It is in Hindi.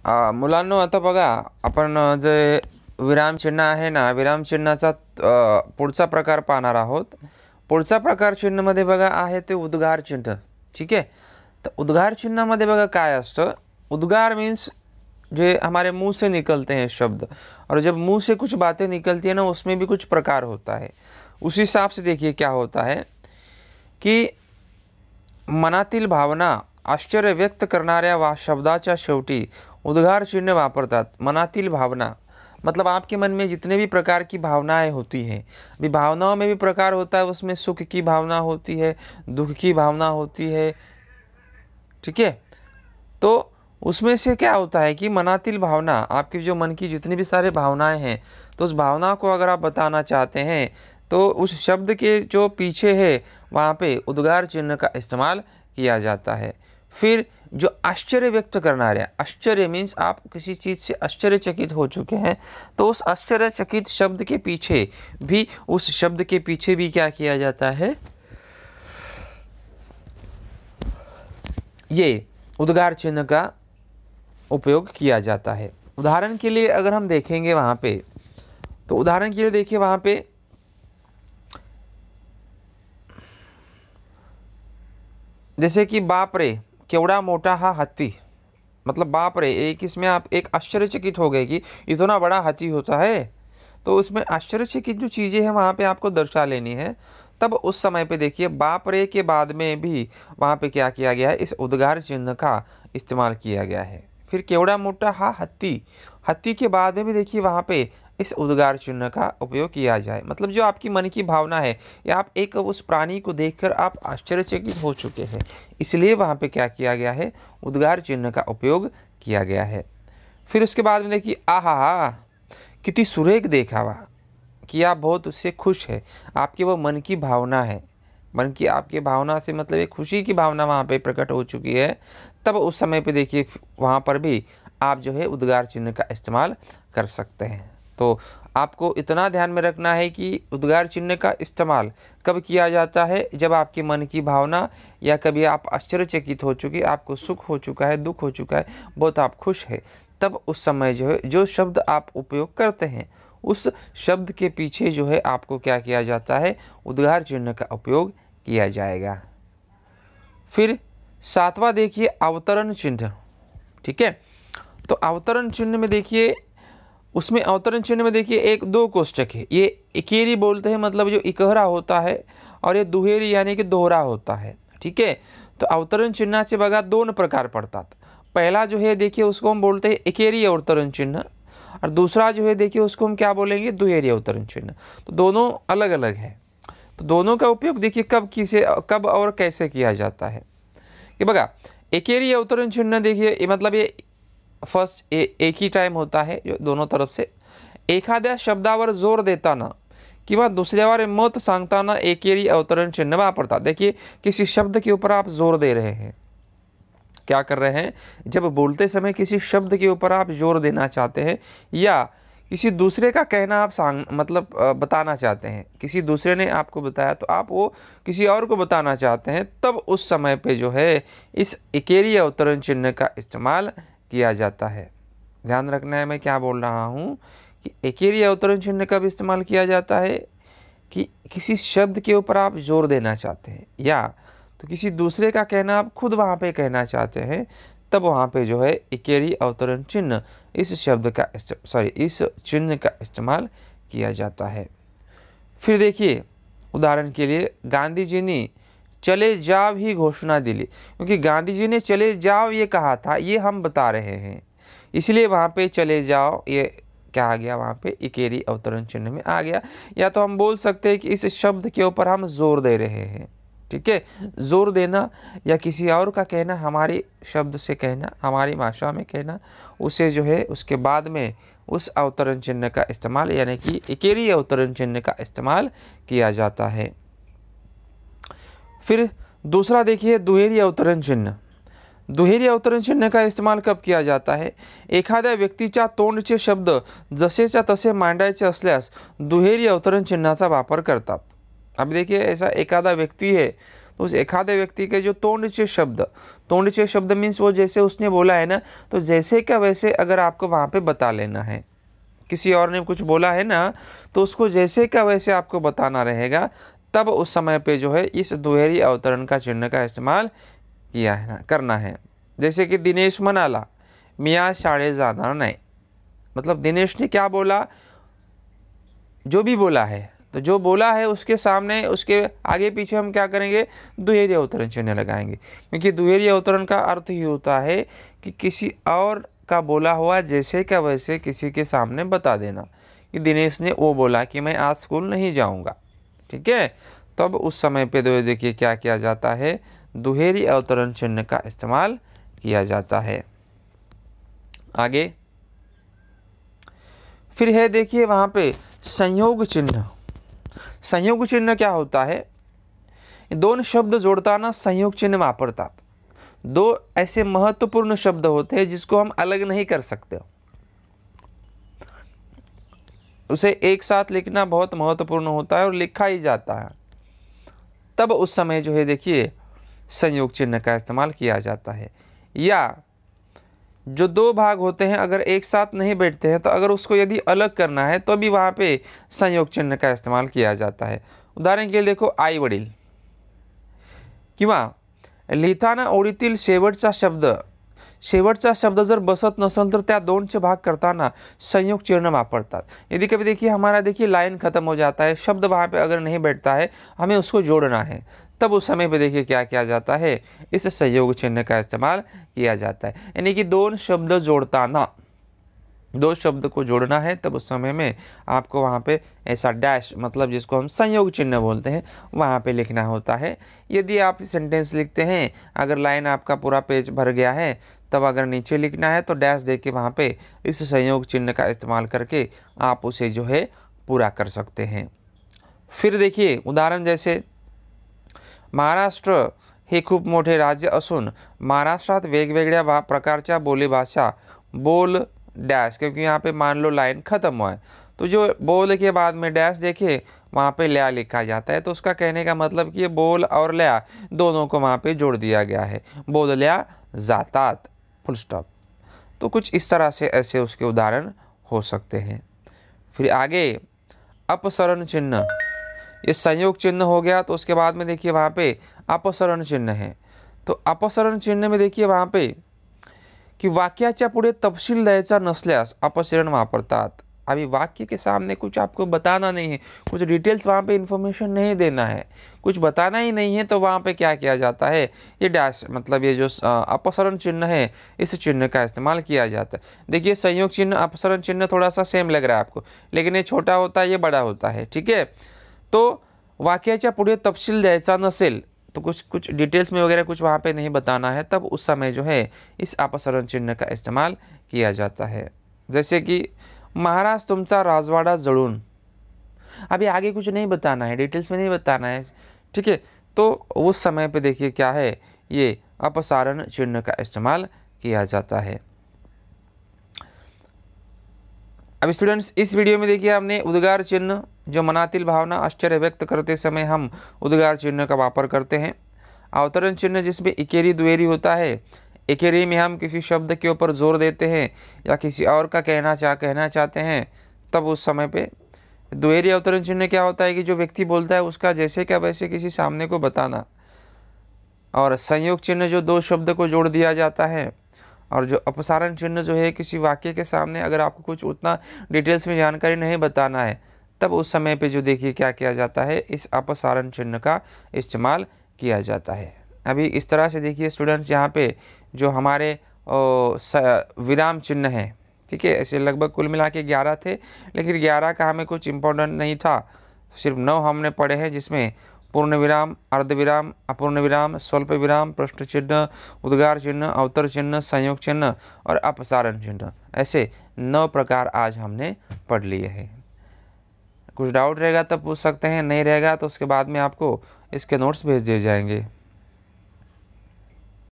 मुलांनो, आता बघा, आपण जे विरामचिन्ह आहे ना, विरामचिन्हाचा पुढचा प्रकार पाहणार आहोत. पुढचा प्रकार चिन्हामध्ये बघा आहे ते उद्गार चिन्ह. ठीक आहे. तर उद्गार चिन्हामध्ये बघा काय असतं. उद्गार मीन्स जो हमारे मुंह से निकलते हैं शब्द, और जब मुंह से कुछ बातें निकलती है ना, उसमें भी कुछ प्रकार होता है. उस हिसाब से देखिए क्या होता है की मनातील भावना आश्चर्य व्यक्त करणाऱ्या शब्दाच्या शेवटी उद्गार चिन्ह वापरतात. मनातील भावना मतलब आपके मन में जितने भी प्रकार की भावनाएं होती हैं, अभी भावनाओं में भी प्रकार होता है. उसमें सुख की भावना होती है, दुख की भावना होती है. ठीक है. तो उसमें से क्या होता है कि मनातील भावना, आपकी जो मन की जितनी भी सारे भावनाएं हैं, तो उस भावना को अगर आप बताना चाहते हैं तो उस शब्द के जो पीछे है वहाँ पे उद्गार चिन्ह का इस्तेमाल किया जाता है. फिर जो आश्चर्य व्यक्त करना रहा, आश्चर्य मीन्स आप किसी चीज़ से आश्चर्यचकित हो चुके हैं, तो उस आश्चर्यचकित शब्द के पीछे भी, उस शब्द के पीछे भी क्या किया जाता है, ये उद्गार चिन्ह का उपयोग किया जाता है. उदाहरण के लिए अगर हम देखेंगे वहाँ पे, तो उदाहरण के लिए देखिए वहाँ पे जैसे कि बाप रे केवड़ा मोटा हा हाथी, मतलब बाप रे, एक इसमें आप एक आश्चर्यचकित हो गए कि इतना बड़ा हाथी होता है. तो उसमें आश्चर्यचकित जो चीज़ें हैं वहाँ पे आपको दर्शा लेनी है. तब उस समय पे देखिए बाप रे के बाद में भी वहाँ पे क्या किया गया है, इस उद्गार चिन्ह का इस्तेमाल किया गया है. फिर केवड़ा मोटा हा हाथी, हाथी के बाद में भी देखिए वहाँ पे इस उद्गार चिन्ह का उपयोग किया जाए. मतलब जो आपकी मन की भावना है, या आप एक उस प्राणी को देखकर आप आश्चर्यचकित हो चुके हैं, इसलिए वहाँ पे क्या किया गया है, उद्गार चिन्ह का उपयोग किया गया है. फिर उसके बाद में देखिए आहा कितनी सुरेख देखावा, कि आप बहुत उससे खुश है, आपकी वो मन की भावना है, मन की आपकी भावना से मतलब एक खुशी की भावना वहाँ पे प्रकट हो चुकी है. तब उस समय पे देखिए वहाँ पर भी आप जो है उद्गार चिन्ह का इस्तेमाल कर सकते हैं. तो आपको इतना ध्यान में रखना है कि उद्गार चिन्ह का इस्तेमाल कब किया जाता है, जब आपके मन की भावना, या कभी आप आश्चर्यचकित हो चुके, आपको सुख हो चुका है, दुख हो चुका है, बहुत आप खुश है, तब उस समय जो है जो शब्द आप उपयोग करते हैं, उस शब्द के पीछे जो है आपको क्या किया जाता है, उद्गार चिन्ह का उपयोग किया जाएगा. फिर सातवां देखिए अवतरण चिन्ह. ठीक है. तो अवतरण चिन्ह में देखिए, उसमें अवतरण चिन्ह में देखिए एक दो कोष्टक है. ये इकेरी बोलते हैं, मतलब जो इकहरा होता है, और ये दुहेरी यानी कि दोहरा होता है. ठीक है. तो अवतरण चिन्हाचे बघा दोन प्रकार पडतात. पहला जो है देखिए उसको हम बोलते हैं एकेरी अवतरण चिन्ह, और दूसरा जो है देखिए उसको हम क्या बोलेंगे, दुहेरी अवतरण चिन्ह. तो दोनों अलग अलग है. तो दोनों का उपयोग देखिए कब और कैसे किया जाता है. कि बघा एकेरी अवतरण चिन्ह देखिए, मतलब ये फर्स्ट एक ही टाइम होता है, जो दोनों तरफ से एखाद्या शब्दावर जोर देताना किंवा दुसऱ्यावर मत सांगताना एकेरी अवतरण चिन्ह वापरतात. देखिए किसी शब्द के ऊपर आप जोर दे रहे हैं, क्या कर रहे हैं, जब बोलते समय किसी शब्द के ऊपर आप जोर देना चाहते हैं, या किसी दूसरे का कहना आप मतलब बताना चाहते हैं, किसी दूसरे ने आपको बताया तो आप वो किसी और को बताना चाहते हैं, तब उस समय पे जो है इस एकेरी अवतरण चिन्ह का इस्तेमाल किया जाता है. ध्यान रखना है मैं क्या बोल रहा हूँ, कि एकेरी अवतरण चिन्ह कब इस्तेमाल किया जाता है, कि किसी शब्द के ऊपर आप जोर देना चाहते हैं, या तो किसी दूसरे का कहना आप खुद वहाँ पे कहना चाहते हैं, तब वहाँ पे जो है एकेरी अवतरण चिन्ह इस शब्द का इस चिन्ह का इस्तेमाल किया जाता है. फिर देखिए उदाहरण के लिए गांधी जी ने चले जाओ ही घोषणा दिली, क्योंकि गांधी जी ने चले जाओ ये कहा था, ये हम बता रहे हैं, इसलिए वहाँ पे चले जाओ ये क्या आ गया, वहाँ पे एकेरी अवतरण चिन्ह में आ गया. या तो हम बोल सकते हैं कि इस शब्द के ऊपर हम जोर दे रहे हैं. ठीक है. जोर देना या किसी और का कहना, हमारे शब्द से कहना, हमारी भाषा में कहना, उसे जो है उसके बाद में उस अवतरण चिन्ह का इस्तेमाल, यानी कि एकेरी अवतरण चिन्ह का इस्तेमाल किया जाता है. फिर दूसरा देखिए दुहेरी अवतरण चिन्ह. दुहेरी अवतरण चिन्ह का इस्तेमाल कब किया जाता है, एखाद्या व्यक्तीच्या तोंडचे शब्द जसेच्या तसे मांडायचे असल्यास दुहेरी अवतरण चिन्हाचा वापर करतात. अब देखिए ऐसा एखादा व्यक्ति है, तो उस एखादे व्यक्ति के जो तोंडचे शब्द मीन्स वो जैसे उसने बोला है ना, तो जैसे का वैसे अगर आपको वहाँ पे बता लेना है। किसी और ने कुछ बोला है ना, तो उसको जैसे का वैसे आपको बताना रहेगा। तब उस समय पे जो है इस दुहेरी अवतरण का चिन्ह का इस्तेमाल किया है ना, करना है। जैसे कि दिनेश म्हणाला मी आज शाळेत जाणार नाही, मतलब दिनेश ने क्या बोला, जो भी बोला है, तो जो बोला है उसके सामने उसके आगे पीछे हम क्या करेंगे, दुहेरी अवतरण चिन्ह लगाएंगे। क्योंकि दुहेरी अवतरण का अर्थ ही होता है कि किसी और का बोला हुआ जैसे का वैसे किसी के सामने बता देना कि दिनेश ने वो बोला कि मैं आज स्कूल नहीं जाऊंगा, ठीक है। तब उस समय पे देखिए क्या किया जाता है, दुहेरी अवतरण चिन्ह का इस्तेमाल किया जाता है। आगे फिर है देखिए वहाँ पे संयोग चिन्ह। संयोग चिन्ह क्या होता है, दोन शब्द जोड़ताना संयोग चिन्ह वापरतात। दो ऐसे महत्वपूर्ण शब्द होते हैं जिसको हम अलग नहीं कर सकते, उसे एक साथ लिखना बहुत महत्वपूर्ण होता है और लिखा ही जाता है। तब उस समय जो है देखिए संयोग चिन्ह का इस्तेमाल किया जाता है। या जो दो भाग होते हैं अगर एक साथ नहीं बैठते हैं, तो अगर उसको यदि अलग करना है तो भी वहाँ पे संयोग चिन्ह का इस्तेमाल किया जाता है। उदाहरण के लिए देखो आई वडील, किंवा लिहिताना ओळीतील शेवटचा शब्द जर बसत नसेल तर त्या दोनचे भाग करताना संयोग चिन्ह वापरतात। यदि कभी देखिए हमारा देखिए लाइन खत्म हो जाता है, शब्द वहाँ पे अगर नहीं बैठता है, हमें उसको जोड़ना है, तब उस समय पे देखिए क्या किया जाता है, इस संयोग चिन्ह का इस्तेमाल किया जाता है। यानी कि दो शब्द जोड़ताना, दो शब्द को जोड़ना है, तब उस समय में आपको वहाँ पे ऐसा डैश, मतलब जिसको हम संयोग चिन्ह बोलते हैं, वहाँ पे लिखना होता है। यदि आप सेंटेंस लिखते हैं, अगर लाइन आपका पूरा पेज भर गया है, तब अगर नीचे लिखना है तो डैश दे के वहाँ पे इस संयोग चिन्ह का इस्तेमाल करके आप उसे जो है पूरा कर सकते हैं। फिर देखिए उदाहरण जैसे महाराष्ट्र हे खूप मोठे राज्य असून महाराष्ट्रात वेगवेगळ्या प्रकारच्या बोलीभाषा बोल डैश, क्योंकि यहाँ पे मान लो लाइन खत्म हुआ है, तो जो बोल के बाद में डैश देखिए वहाँ पे ल्या लिखा जाता है। तो उसका कहने का मतलब कि ये बोल और ल्या दोनों को वहाँ पे जोड़ दिया गया है, बोलल्या जातात, फुल स्टॉप। तो कुछ इस तरह से ऐसे उसके उदाहरण हो सकते हैं। फिर आगे अपसरण चिन्ह, ये संयोग चिन्ह हो गया, तो उसके बाद में देखिए वहाँ पे अपसरण चिन्ह है। तो अपसरण चिन्ह में देखिए वहाँ पे कि वाक्याच्या पुढे तपशील द्यायचा नसल्यास अपसरण वापरतात। अभी वाक्य के सामने कुछ आपको बताना नहीं है, कुछ डिटेल्स वहाँ पे इन्फॉर्मेशन नहीं देना है, कुछ बताना ही नहीं है, तो वहाँ पे क्या किया जाता है, ये डैश, मतलब ये जो अपसरण चिन्ह है, इस चिन्ह का इस्तेमाल किया जाता है। देखिए संयोग चिन्ह अपसरण चिन्ह थोड़ा सा सेम लग रहा है आपको, लेकिन ये छोटा होता है, ये बड़ा होता है, ठीक है। तो वाक्याच्या पुढे तपशील द्यायचा नसेल, तो कुछ डिटेल्स में वगैरह कुछ वहाँ पे नहीं बताना है, तब उस समय जो है इस अपसरण चिन्ह का इस्तेमाल किया जाता है। जैसे कि महाराज तुमचा राजवाड़ा जळून, अभी आगे कुछ नहीं बताना है, डिटेल्स में नहीं बताना है, ठीक है। तो उस समय पे देखिए क्या है, ये अपसारण चिन्ह का इस्तेमाल किया जाता है। अब स्टूडेंट्स इस वीडियो में देखिए हमने उद्गार चिन्ह, जो मनातिल भावना आश्चर्य व्यक्त करते समय हम उद्गार चिन्ह का वापर करते हैं। अवतरण चिन्ह जिसमें इकेरी द्वेरी होता है, इकेरी में हम किसी शब्द के ऊपर जोर देते हैं या किसी और का कहना चाहते हैं, तब उस समय पे। द्वेरी अवतरण चिन्ह क्या होता है कि जो व्यक्ति बोलता है उसका जैसे क्या वैसे किसी सामने को बताना। और संयोग चिन्ह जो दो शब्द को जोड़ दिया जाता है। और जो अपसारण चिन्ह जो है किसी वाक्य के सामने अगर आपको कुछ उतना डिटेल्स में जानकारी नहीं बताना है, तब उस समय पे जो देखिए क्या किया जाता है, इस अपसारण चिन्ह का इस्तेमाल किया जाता है। अभी इस तरह से देखिए स्टूडेंट्स यहाँ पे जो हमारे विराम चिन्ह है, ठीक है, ऐसे लगभग कुल मिला के 11 थे, लेकिन 11 का हमें कुछ इम्पोर्टेंट नहीं था, तो सिर्फ 9 हमने पढ़े हैं, जिसमें पूर्ण विराम, अर्धविराम, अपूर्ण विराम, स्वल्प विराम, प्रश्न चिन्ह, उद्गार चिन्ह, अवतर चिन्ह, संयोग चिन्ह और अपसारण चिन्ह, ऐसे 9 प्रकार आज हमने पढ़ लिए हैं। कुछ डाउट रहेगा तब पूछ सकते हैं, नहीं रहेगा तो उसके बाद में आपको इसके नोट्स भेज दिए जाएंगे।